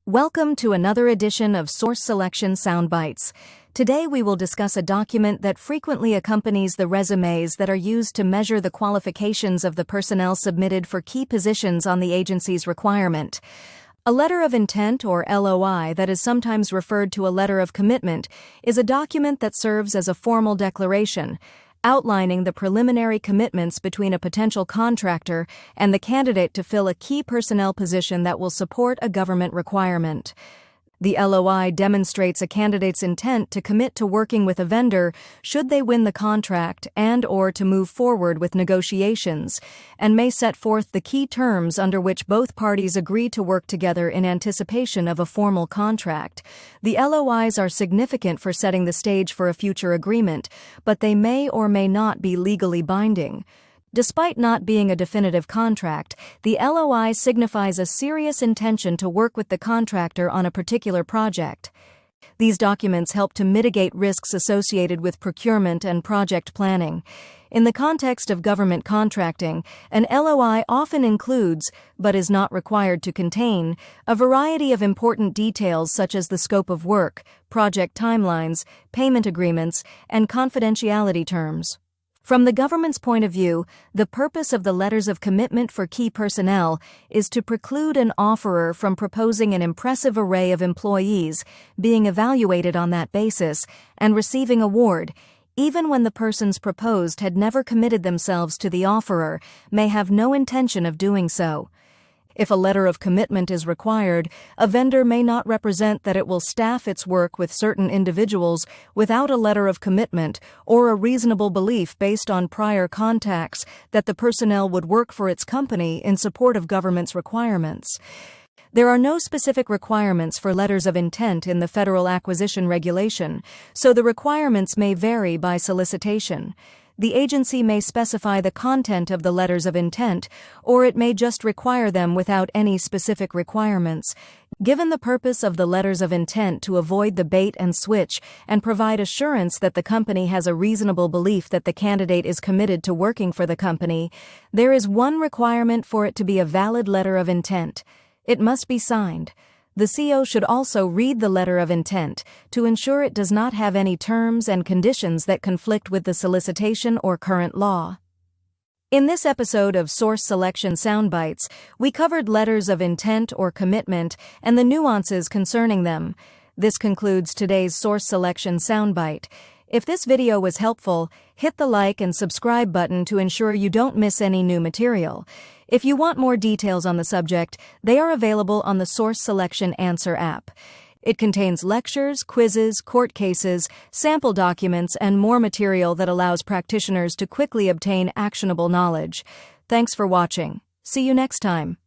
Welcome to another edition of Source Selection Soundbites. Today we will discuss a document that frequently accompanies the resumes that are used to measure the qualifications of the personnel submitted for key positions on the agency's requirement. A letter of intent, or LOI, that is sometimes referred to a letter of commitment, is a document that serves as a formal declaration, outlining the preliminary commitments between a potential contractor and the candidate to fill a key personnel position that will support a government requirement. The LOI demonstrates a candidate's intent to commit to working with a vendor should they win the contract and/or to move forward with negotiations, and may set forth the key terms under which both parties agree to work together in anticipation of a formal contract. The LOIs are significant for setting the stage for a future agreement, but they may or may not be legally binding. Despite not being a definitive contract, the LOI signifies a serious intention to work with the contractor on a particular project. These documents help to mitigate risks associated with procurement and project planning. In the context of government contracting, an LOI often includes, but is not required to contain, a variety of important details such as the scope of work, project timelines, payment agreements, and confidentiality terms. From the government's point of view, the purpose of the letters of commitment for key personnel is to preclude an offeror from proposing an impressive array of employees, being evaluated on that basis, and receiving award, even when the persons proposed had never committed themselves to the offeror, may have no intention of doing so. If a letter of commitment is required, a vendor may not represent that it will staff its work with certain individuals without a letter of commitment or a reasonable belief based on prior contacts that the personnel would work for its company in support of government's requirements. There are no specific requirements for letters of intent in the Federal Acquisition Regulation, so the requirements may vary by solicitation. The agency may specify the content of the letters of intent, or it may just require them without any specific requirements. Given the purpose of the letters of intent to avoid the bait and switch and provide assurance that the company has a reasonable belief that the candidate is committed to working for the company, there is one requirement for it to be a valid letter of intent. It must be signed. The CO should also read the letter of intent to ensure it does not have any terms and conditions that conflict with the solicitation or current law. In this episode of Source Selection Soundbites, we covered letters of intent or commitment and the nuances concerning them. This concludes today's Source Selection Soundbite. If this video was helpful, hit the like and subscribe button to ensure you don't miss any new material. If you want more details on the subject, they are available on the Source Selection Answer app. It contains lectures, quizzes, court cases, sample documents, and more material that allows practitioners to quickly obtain actionable knowledge. Thanks for watching. See you next time.